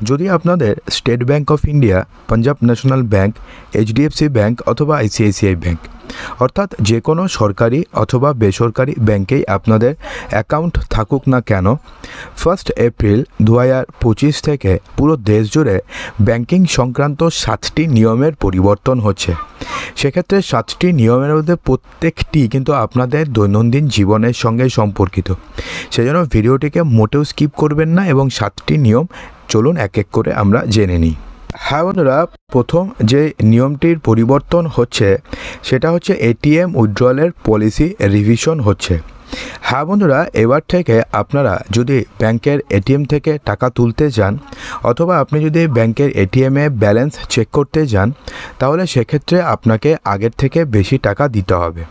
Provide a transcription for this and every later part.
যদি আপনাদের state bank of India, Punjab national bank, HDFC bank অথবা আইসিআইসিআই ব্যাঙ্ক অর্থাৎ যে কোনো সরকারি অথবা বেসরকারি ব্যাঙ্কেই আপনাদের অ্যাকাউন্ট থাকুক না কেন, 1 এপ্রিল 2025 থেকে পুরো দেশ জুড়ে ব্যাংকিং সংক্রান্ত 7টি নিয়মের পরিবর্তন হচ্ছে। সেক্ষেত্রে 7টি নিয়মের মধ্যে প্রত্যেকটি কিন্তু আপনাদের দৈনন্দিন জীবনের সঙ্গে সম্পর্কিত। সেজন্য ভিডিওটিকে মোটেও স্কিপ করবেন না এবং 7টি নিয়ম চলুন এক এক করে আমরা জেনে নিই। হ্যাঁ বন্ধুরা, প্রথম যে নিয়মটির পরিবর্তন হচ্ছে সেটা হচ্ছে এটিএম উইথড্রয়ালের পলিসি রিভিশন হচ্ছে। হ্যাঁ বন্ধুরা, এবার থেকে আপনারা যদি ব্যাংকের এটিএম থেকে টাকা তুলতে যান অথবা আপনি যদি ব্যাংকের এটিএমে ব্যালেন্স চেক করতে যান, তাহলে সেক্ষেত্রে আপনাকে আগের থেকে বেশি টাকা দিতে হবে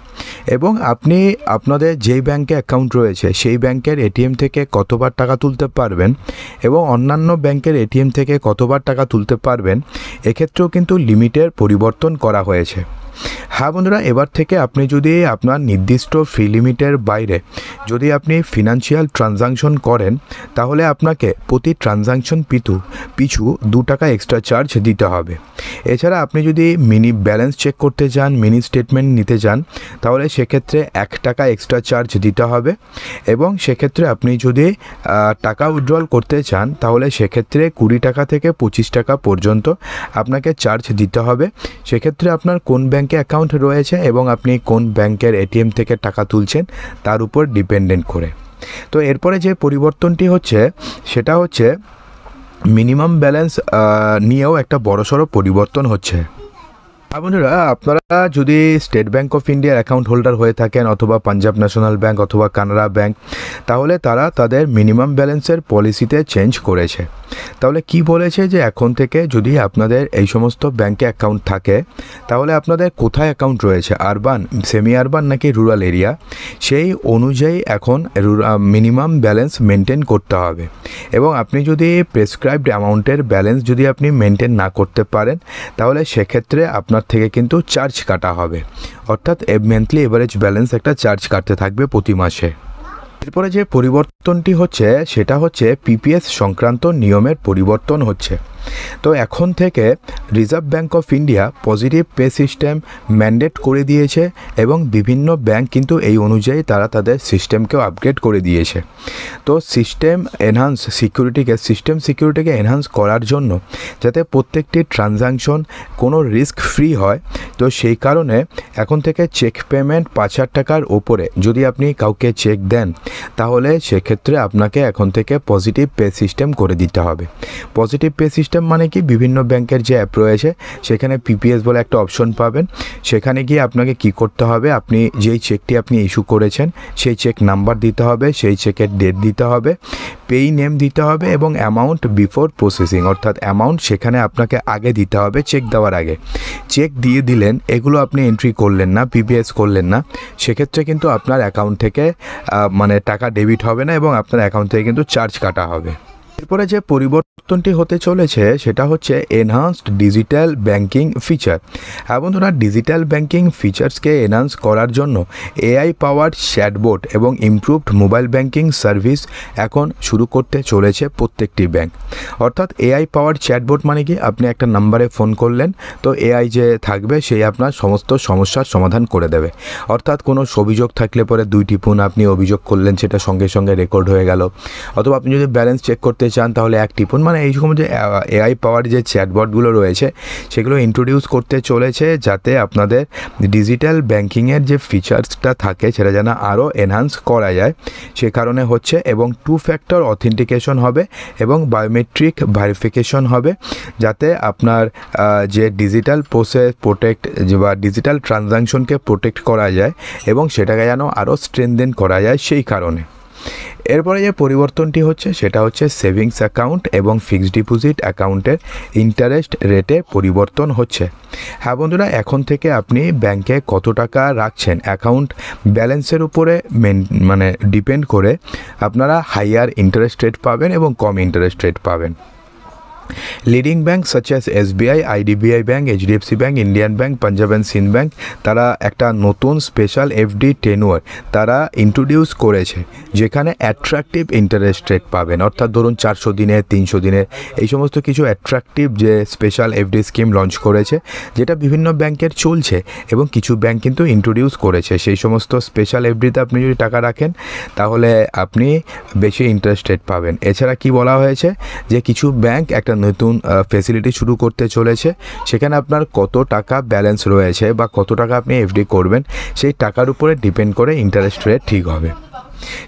এবং আপনি আপনাদের যেই ব্যাংকে অ্যাকাউন্ট রয়েছে সেই ব্যাংকের এটিএম থেকে কতবার টাকা তুলতে পারবেন এবং অন্যান্য ব্যাংকের এটিএম থেকে কতবার টাকা তুলতে পারবেন, এক্ষেত্রেও কিন্তু লিমিটের পরিবর্তন করা হয়েছে। হ্যাঁ বন্ধুরা, এবার থেকে আপনি যদি আপনার নির্দিষ্ট ফ্রি লিমিটের বাইরে যদি আপনি ফিনান্সিয়াল ট্রানজাকশন করেন, তাহলে আপনাকে প্রতি ট্রানজাকশন পিছু 2 টাকা এক্সট্রা চার্জ দিতে হবে। এছাড়া আপনি যদি মিনি ব্যালেন্স চেক করতে যান, মিনি স্টেটমেন্ট নিতে যান, তাহলে সেক্ষেত্রে 1 টাকা এক্সট্রা চার্জ দিতে হবে এবং সেক্ষেত্রে আপনি যদি টাকা উইথড্রল করতে চান, তাহলে সেক্ষেত্রে 20 টাকা থেকে 25 টাকা পর্যন্ত আপনাকে চার্জ দিতে হবে। সেক্ষেত্রে আপনার কোন ব্যাংকে অ্যাকাউন্ট রয়েছে এবং আপনি কোন ব্যাংকের এটিএম থেকে টাকা তুলছেন তার উপর ডিপেন্ডেন্ট করে। তো এরপরে যে পরিবর্তনটি হচ্ছে সেটা হচ্ছে মিনিমাম ব্যালেন্স নিয়েও একটা বড়সড় পরিবর্তন হচ্ছে। বন্ধুরা, আপনারা যদি স্টেট ব্যাঙ্ক অফ ইন্ডিয়ার অ্যাকাউন্ট হোল্ডার হয়ে থাকেন অথবা পাঞ্জাব ন্যাশনাল ব্যাঙ্ক অথবা কানাড়া ব্যাঙ্ক, তাহলে তারা তাদের মিনিমাম ব্যালেন্সের পলিসিতে চেঞ্জ করেছে। তাহলে কি বলেছে যে এখন থেকে যদি আপনাদের এই সমস্ত ব্যাঙ্কে অ্যাকাউন্ট থাকে, তাহলে আপনাদের কোথায় অ্যাকাউন্ট রয়েছে, আরবান, সেমি আরবান নাকি রুরাল এরিয়া, সেই অনুযায়ী এখন মিনিমাম ব্যালেন্স মেনটেন করতে হবে এবং আপনি যদি প্রেসক্রাইবড অ্যামাউন্টের ব্যালেন্স যদি আপনি মেনটেন না করতে পারেন, তাহলে সেক্ষেত্রে আপনার থেকে কিন্তু চার্জ কাটা হবে, অর্থাৎ মান্থলি এভারেজ ব্যালেন্স একটা চার্জ কাটতে থাকবে প্রতি মাসে। এরপরে যে পরিবর্তনটি হচ্ছে সেটা হচ্ছে পিপিএস সংক্রান্ত নিয়মের পরিবর্তন হচ্ছে। তো এখন থেকে reserve bank of India positive pay system mandate করে দিয়েছে এবং বিভিন্ন ব্যাঙ্ক কিন্তু এই অনুযায়ী তারা তাদের সিস্টেমকেও আপগ্রেড করে দিয়েছে। তো সিস্টেম সিকিউরিটিকে এনহান্স করার জন্য যাতে প্রত্যেকটি ট্রানজাকশন কোনো রিস্ক ফ্রি হয়, তো সেই কারণে এখন থেকে চেক পেমেন্ট 5,000 টাকার ওপরে যদি আপনি কাউকে চেক দেন, তাহলে সেক্ষেত্রে আপনাকে এখন থেকে পজিটিভ পে সিস্টেম করে দিতে হবে। পজিটিভ পে সিস্টেম মানে কি, বিভিন্ন ব্যাংকের যে অ্যাপ রয়েছে সেখানে পিপিএস বলে একটা অপশন পাবেন। সেখানে গিয়ে আপনাকে কি করতে হবে, আপনি যেই চেকটি আপনি ইস্যু করেছেন সেই চেক নাম্বার দিতে হবে, সেই চেকের ডেট দিতে হবে, পেই নেম দিতে হবে এবং অ্যামাউন্ট বিফোর প্রসেসিং, অর্থাৎ অ্যামাউন্ট সেখানে আপনাকে আগে দিতে হবে চেক দেওয়ার আগে। চেক দিয়ে দিলেন, এগুলো আপনি এন্ট্রি করলেন না, পিপিএস করলেন না, সেক্ষেত্রে কিন্তু আপনার অ্যাকাউন্ট থেকে টাকা ডেবিট হবে না এবং আপনার অ্যাকাউন্ট থেকে কিন্তু চার্জ কাটা হবে। এরপরে যে পরিবর্তনটি হতে চলেছে সেটা হচ্ছে এনহান্সড ডিজিটাল ব্যাংকিং ফিচার। হ্যাঁ বন্ধুরা, ডিজিটাল ব্যাংকিং ফিচার্সকে এনহান্স করার জন্য এআই পাওয়ার চ্যাটবোট এবং ইমপ্রুভড মোবাইল ব্যাংকিং সার্ভিস এখন শুরু করতে চলেছে প্রত্যেকটি ব্যাংক। অর্থাৎ এআই পাওয়ার চ্যাটবোট মানে কি, আপনি একটা নাম্বারে ফোন করলেন, তো এআই যে থাকবে সেই আপনার সমস্ত সমস্যার সমাধান করে দেবে। অর্থাৎ কোনো অভিযোগ থাকলে পরে 2 টিপুন আপনি অভিযোগ করলেন, সেটা সঙ্গে সঙ্গে রেকর্ড হয়ে গেল। অথবা আপনি যদি ব্যালেন্স চেক করতে চান তাহলে 1 টিপুন, মানে এইরকম যে এআই পাওয়ার যে চ্যাটবটগুলো রয়েছে সেগুলো ইন্ট্রোডিউস করতে চলেছে, যাতে আপনাদের ডিজিটাল ব্যাংকিংয়ের যে ফিচার্সটা থাকে সেটা যেন আরও এনহান্স করা যায়, সে কারণে হচ্ছে। এবং 2 ফ্যাক্টর অথেন্টিকেশন হবে এবং বায়োমেট্রিক ভেরিফিকেশন হবে, যাতে আপনার যে ডিজিটাল প্রসেস বা ডিজিটাল ট্রানজাকশনকে প্রোটেক্ট করা যায় এবং সেটাকে যেন আরও স্ট্রেনথেন করা যায় সেই কারণে। এরপরে যে পরিবর্তনটি হচ্ছে সেটা হচ্ছে সেভিংস অ্যাকাউন্ট এবং ফিক্সড ডিপোজিট অ্যাকাউন্টের ইন্টারেস্ট রেটে পরিবর্তন হচ্ছে। হ্যাঁ বন্ধুরা, এখন থেকে আপনি ব্যাংকে কত টাকা রাখছেন অ্যাকাউন্ট ব্যালেন্সের উপরে ডিপেন্ড করে আপনারা হাইয়ার ইন্টারেস্ট রেট পাবেন এবং কম ইন্টারেস্ট রেট পাবেন। Leading bank such as SBI, IDBI bank, HDFC bank, Indian bank, Punjab and Sindh bank তারা একটা নতুন স্পেশাল FD টেনুয়ার তারা ইন্ট্রোডিউস করেছে, যেখানে অ্যাট্রাকটিভ ইন্টারেস্ট রেট পাবেন। অর্থাৎ ধরুন 400 দিনের, 300 দিনের এই সমস্ত কিছু অ্যাট্রাকটিভ যে স্পেশাল FD স্কিম লঞ্চ করেছে, যেটা বিভিন্ন ব্যাংকের চলছে এবং কিছু ব্যাংক কিন্তু ইন্ট্রোডিউস করেছে। সেই সমস্ত স্পেশাল FDতে আপনি যদি টাকা রাখেন তাহলে আপনি বেশি ইন্টারেস্ট রেট পাবেন। এছাড়া কি বলা হয়েছে যে কিছু ব্যাংক একটা নতুন ফেসিলিটি শুরু করতে চলেছে, সেখানে আপনার কত টাকা ব্যালেন্স রয়েছে বা কত টাকা আপনি FD করবেন সেই টাকার উপরে ডিপেন্ড করে ইন্টারেস্ট রেট ঠিক হবে।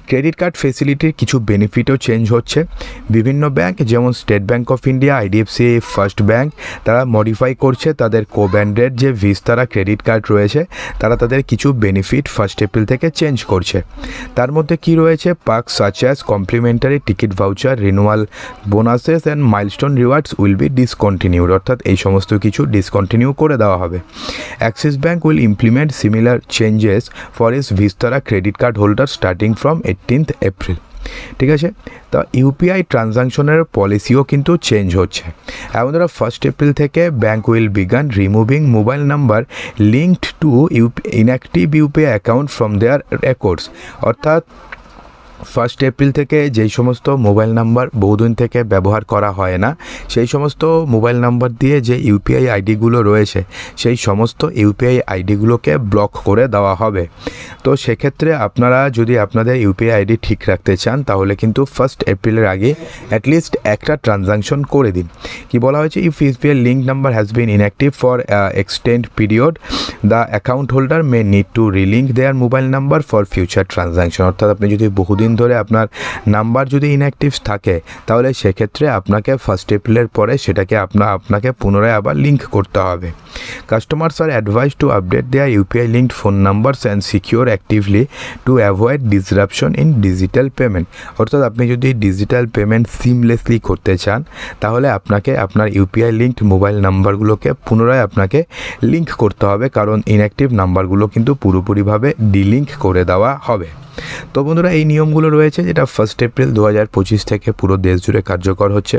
ক্রেডিট কার্ড ফেসিলিটির কিছু বেনিফিটও চেঞ্জ হচ্ছে। বিভিন্ন ব্যাংক যেমন state bank of India, IDFC first bank তারা মডিফাই করছে তাদের কো-ব্র্যান্ডেড যে ভিস্তারা ক্রেডিট কার্ড রয়েছে, তারা তাদের কিছু বেনিফিট 1 এপ্রিল থেকে চেঞ্জ করছে। তার মধ্যে কি রয়েছে, perks such as complimentary ticket voucher, renewal bonuses and milestone rewards will be discontinued, অর্থাৎ এই সমস্ত কিছু ডিসকন্টিনিউ করে দেওয়া হবে। Axis bank will implement similar changes for its Vistara credit card holder starting from 18th April. ঠিক আছে, তা ইউপিআই ট্রানজাকশনের পলিসিও কিন্তু চেঞ্জ হচ্ছে। এবং ধরো 1 এপ্রিল থেকে bank will begin removing mobile number linked to inactive UPI account from their records. অর্থাৎ 1 এপ্রিল থেকে যেই সমস্ত মোবাইল নাম্বার বহুদিন থেকে ব্যবহার করা হয় না, সেই সমস্ত মোবাইল নাম্বার দিয়ে যে ইউপিআই আইডিগুলো রয়েছে, সেই সমস্ত ইউপিআই আইডিগুলোকে ব্লক করে দেওয়া হবে। তো সেক্ষেত্রে আপনারা যদি আপনাদের ইউপিআই আইডি ঠিক রাখতে চান তাহলে কিন্তু 1 এপ্রিলের আগে অ্যাটলিস্ট একটা ট্রানজাকশন করে দিন। কি বলা হয়েছে, if UPI link number has been inactive for extend period, the account holder may need to relink their mobile number for future transaction. অর্থাৎ আপনি যদি বহুদিন ধরে আপনার নাম্বার যদি ইনঅ্যাক্টিভ থাকে তাহলে সেক্ষেত্রে আপনাকে 1 এপ্রিলের পরে সেটাকে আপনাকে পুনরায় আবার লিঙ্ক করতে হবে। Customers are advise to update their UPI linked phone numbers and secure actively to avoid disruption in digital payment. অর্থাৎ আপনি যদি ডিজিটাল পেমেন্ট সিমলেসলি করতে চান তাহলে আপনাকে আপনার ইউপিআই লিঙ্কড মোবাইল নাম্বারগুলোকে পুনরায় আপনাকে লিঙ্ক করতে হবে, কারণ ইনঅ্যাক্টিভ নাম্বারগুলো কিন্তু পুরোপুরিভাবে ডিলিঙ্ক করে দেওয়া হবে। তো বন্ধুরা, এই নিয়মগুলো রয়েছে যেটা 1 এপ্রিল 2025 থেকে পুরো দেশ জুড়ে কার্যকর হচ্ছে।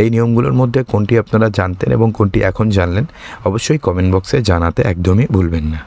এই নিয়মগুলোর মধ্যে কোনটি আপনারা জানতেন এবং কোনটি এখন জানলেন অবশ্যই কমেন্ট বক্সে জানাতে একদমই ভুলবেন না।